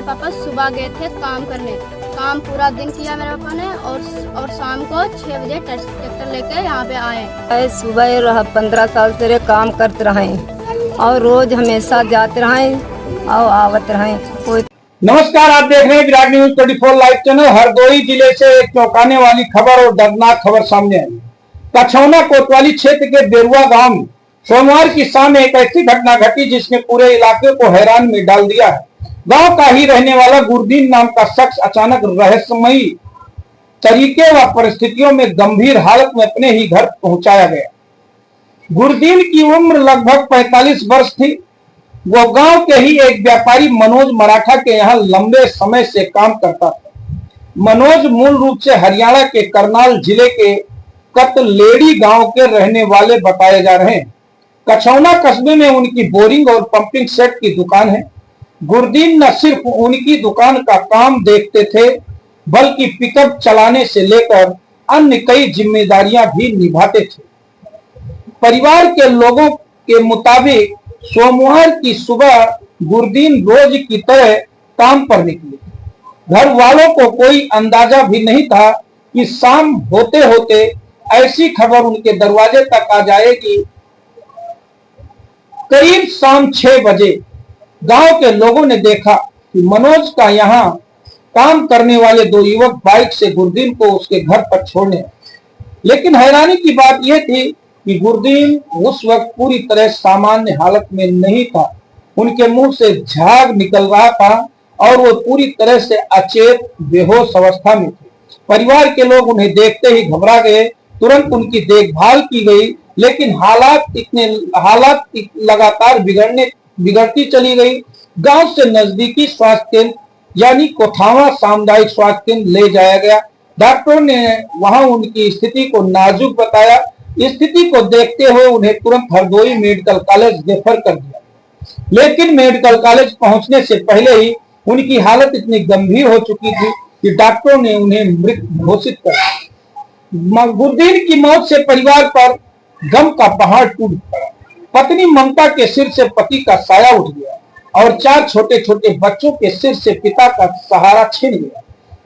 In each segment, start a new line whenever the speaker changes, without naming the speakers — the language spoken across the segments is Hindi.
पापा सुबह गए थे काम करने। काम पूरा दिन किया मेरे पापा ने और शाम को 6 बजे ट्रैक्टर लेके यहाँ पे आए।
सुबह 15 साल से काम करते रहे और रोज हमेशा जाते रहे और आवत रहे। कोई
नमस्कार, आप देख रहे हैं Virat news 24 live channel. Hardoi जिले से एक चौंकाने वाली खबर और दर्दनाक खबर सामने आई। कछौना कोतवाली क्षेत्र के बेरुआ गांव में सोमवार की शाम एक ऐसी घटना घटी जिसने पूरे इलाके को हैरान में डाल दिया है। गांव का ही रहने वाला गुरदीन नाम का शख्स अचानक रहस्यमयी तरीके व परिस्थितियों में गंभीर हालत में अपने ही घर पहुंचाया गया। गुरदीन की उम्र लगभग 45 वर्ष थी। वो गांव के ही एक व्यापारी मनोज मराठा के यहाँ लंबे समय से काम करता था। मनोज मूल रूप से हरियाणा के करनाल जिले के कतलेड़ी गांव के रहने वाले बताए जा रहे हैं। कछौना कस्बे में उनकी बोरिंग और पंपिंग सेट की दुकान है। गुरदीन न सिर्फ उनकी दुकान का काम देखते थे बल्कि पिकअप चलाने से लेकर अन्य कई जिम्मेदारियां भी निभाते थे। परिवार के लोगों के मुताबिक सोमवार की सुबह गुरदीन रोज की तरह काम पर निकले। घर वालों को कोई अंदाजा भी नहीं था कि शाम होते होते ऐसी खबर उनके दरवाजे तक आ जाएगी। करीब शाम 6 बजे गांव के लोगों ने देखा कि मनोज का यहाँ काम करने वाले 2 युवक बाइक से गुरदीन को उसके घर पर छोड़ने। लेकिन हैरानी की बात यह थी कि गुरदीन उस वक्त पूरी तरह सामान्य हालत में नहीं था। उनके मुंह से झाग निकल रहा था और वो पूरी तरह से अचेत बेहोश अवस्था में थे। परिवार के लोग उन्हें देखते ही घबरा गए। तुरंत उनकी देखभाल की गई, लेकिन हालात लगातार बिगड़ती चली गई। गांव से नजदीकी स्वास्थ्य केंद्र यानी कोठावा सामुदायिक स्वास्थ्य केंद्र ले जाया गया। डॉक्टरों ने वहां उनकी स्थिति को नाजुक बताया। स्थिति को देखते हुए उन्हें तुरंत हरदोई मेडिकल कॉलेज रेफर कर दिया, लेकिन मेडिकल कॉलेज पहुंचने से पहले ही उनकी हालत इतनी गंभीर हो चुकी थी कि डॉक्टरों ने उन्हें मृत घोषित कर दिया। गुरदीन की मौत से परिवार पर गम का पहाड़ टूट पड़ा। पत्नी ममता के सिर से पति का साया उठ गया और 4 छोटे छोटे बच्चों के सिर से पिता का सहारा छिन गया।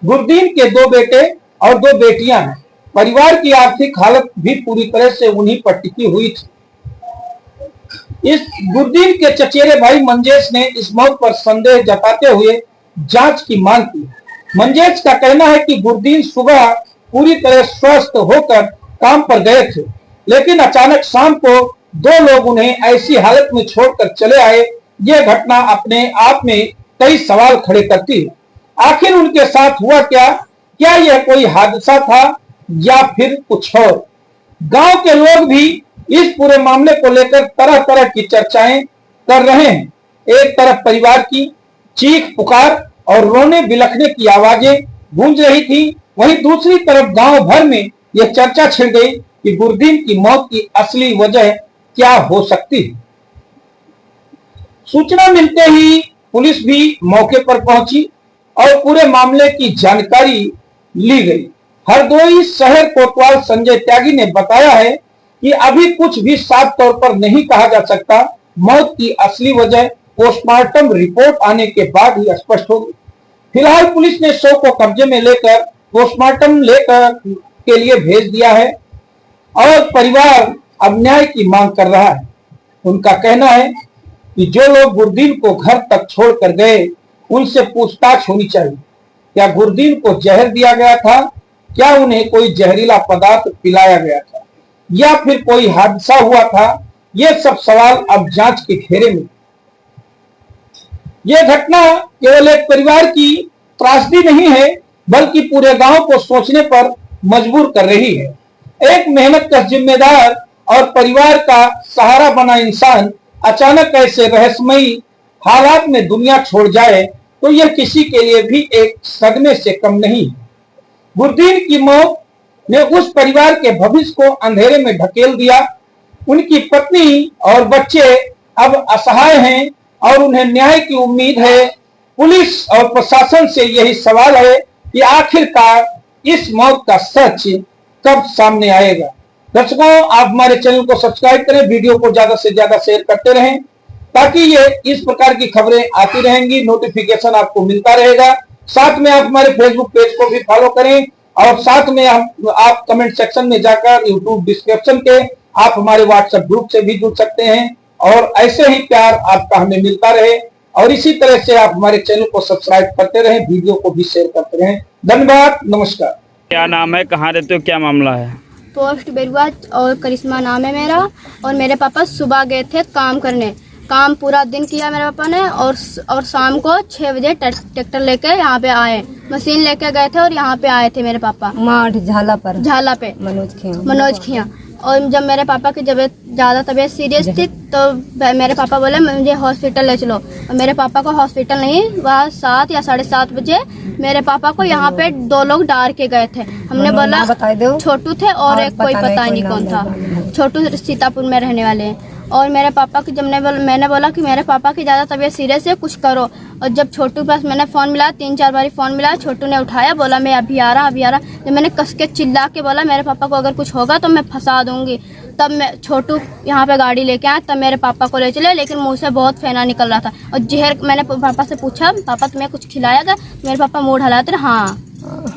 गुरदीन के 2 बेटे और 2 बेटियां हैं। परिवार की आर्थिक हालत भी पूरी तरह से उन्हीं पर टिकी हुई थी। इस गुरदीन के चचेरे भाई मंजेश ने इस मौत पर संदेह जताते हुए जांच की मांग की। मंजेश का कहना है कि गुरदीन सुबह पूरी तरह स्वस्थ होकर काम पर गए थे, लेकिन अचानक शाम को 2 लोग उन्हें ऐसी हालत में छोड़कर चले आए। यह घटना अपने आप में कई सवाल खड़े करती है। आखिर उनके साथ हुआ क्या? क्या यह कोई हादसा था या फिर कुछ और? गांव के लोग भी इस पूरे मामले को लेकर तरह तरह की चर्चाएं कर रहे हैं। एक तरफ परिवार की चीख पुकार और रोने बिलखने की आवाजें गूंज रही थी, वहीं दूसरी तरफ गांव भर में यह चर्चा छिड़ गई कि गुरदीन की मौत की असली वजह क्या हो सकती है। सूचना मिलते ही पुलिस भी मौके पर पहुंची और पूरे मामले की जानकारी ली गई। हरदोई शहर कोतवाल संजय त्यागी ने बताया है कि अभी कुछ भी साफ तौर पर नहीं कहा जा सकता। मौत की असली वजह पोस्टमार्टम रिपोर्ट आने के बाद ही स्पष्ट होगी। फिलहाल पुलिस ने शव को कब्जे में लेकर पोस्टमार्टम के लिए भेज दिया है और परिवार अब न्याय की मांग कर रहा है। उनका कहना है कि जो लोग गुरदीन को घर तक छोड़कर गए उनसे पूछताछ होनी चाहिए। क्या गुरदीन को जहर दिया गया था? क्या उन्हें कोई जहरीला पदार्थ पिलाया गया था या फिर कोई हादसा हुआ था? ये सब सवाल अब जांच के घेरे में। यह घटना केवल एक परिवार की त्रासदी नहीं है बल्कि पूरे गांव को सोचने पर मजबूर कर रही है। एक मेहनतकश जिम्मेदार और परिवार का सहारा बना इंसान अचानक ऐसे रहस्यमयी हालात में दुनिया छोड़ जाए तो यह किसी के लिए भी एक सदमे से कम नहीं है। गुरदीन की मौत ने उस परिवार के भविष्य को अंधेरे में ढकेल दिया। उनकी पत्नी और बच्चे अब असहाय हैं और उन्हें न्याय की उम्मीद है। पुलिस और प्रशासन से यही सवाल है कि आखिरकार इस मौत का सच कब सामने आएगा। दर्शकों, आप हमारे चैनल को सब्सक्राइब करें, वीडियो को ज्यादा से ज्यादा शेयर करते रहें। ताकि ये इस प्रकार की खबरें आती रहेंगी, नोटिफिकेशन आपको मिलता रहेगा। साथ में आप हमारे फेसबुक पेज को भी फॉलो करें और साथ में आप कमेंट सेक्शन में जाकर यूट्यूब डिस्क्रिप्शन के आप हमारे व्हाट्सएप ग्रुप से भी जुड़ सकते हैं और ऐसे ही प्यार आपका हमें मिलता रहे और इसी तरह से आप हमारे चैनल को सब्सक्राइब करते रहें, वीडियो को भी शेयर करते रहें। धन्यवाद, नमस्कार।
क्या नाम है, कहाँ रहते हो, क्या मामला है?
पोस्ट बेरुआ और करिश्मा नाम है मेरा। और मेरे पापा सुबह गए थे काम करने, काम पूरा दिन किया मेरे पापा ने और शाम को 6 बजे ट्रैक्टर लेके यहाँ पे आए, मशीन लेके गए थे और यहाँ पे आए थे मेरे पापा
माठ झाला
पे मनोज खिया। और जब मेरे पापा की ज़्यादा तबीयत सीरियस थी तो मेरे पापा बोले मुझे हॉस्पिटल ले चलो। और मेरे पापा को हॉस्पिटल नहीं, वह 7 या 7:30 बजे मेरे पापा को यहाँ पे 2 लोग डाल के गए थे। हमने बोला छोटू थे और एक कोई पता नहीं कौन था। छोटू सीतापुर में रहने वाले हैं। और मेरे पापा की जब मैंने बोला कि मेरे पापा की ज़्यादा तबीयत सीरियस है, कुछ करो। और जब छोटू के पास मैंने फ़ोन मिला, 3-4 बार फ़ोन मिला, छोटू ने उठाया, बोला मैं अभी आ रहा। जब मैंने कस के चिल्ला के बोला मेरे पापा को अगर कुछ होगा तो मैं फंसा दूंगी, तब मैं छोटू यहाँ पे गाड़ी लेके आया, तब मेरे पापा को ले चले। लेकिन मुँह से बहुत फेना निकल रहा था और जहर। मैंने पापा से पूछा, पापा तुम्हें कुछ खिलाया था? मेरे पापा मुँह हिलाते थे। हाँ,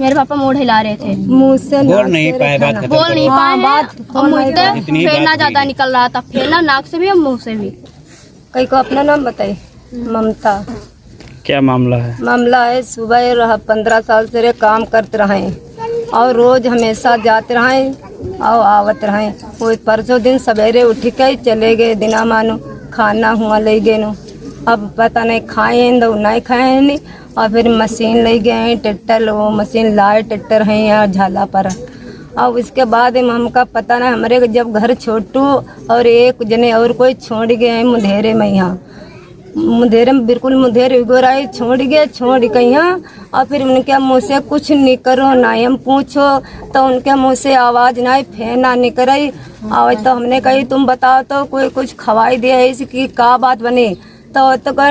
मेरे पापा मुँह हिला रहे थे,
मुँह से
बोल नहीं पाए, बात खत्म
बोल नहीं पाए हैं। और मुँह से
इतनी
फेना
बात
ज़्यादा निकल रहा था, फेना नाक से भी और मुँह से भी।
कई को अपना नाम बताइए। ममता।
क्या मामला है?
मामला है सुबह 15 साल से रे काम करते रहे और रोज हमेशा जाते रहे और आवत रहे। वो परसों दिन सवेरे उठ के चले गए, दिना मानो खाना हुआ ले गए नो। अब पता नहीं खाए नहीं खाए नहीं। और फिर मशीन ले गए, ट्रैक्टर वो मशीन लाए, ट्रैक्टर है यहाँ झाला पर। और उसके बाद हमका पता नहीं, हमारे जब घर छोटू और एक जने और कोई छोड़ गए मुंधेरे में, यहाँ मुंधेरे में बिल्कुल मुंधेरे गोराई छोड़ के यहाँ। और फिर उनके मुँह से कुछ नहीं करो ना हम पूछो तो उनके मुँह से आवाज़ नहीं, फेना निकल। और तो हमने कही तुम बताओ तो कोई कुछ खवाई दिया है इसकी का बात बनी तो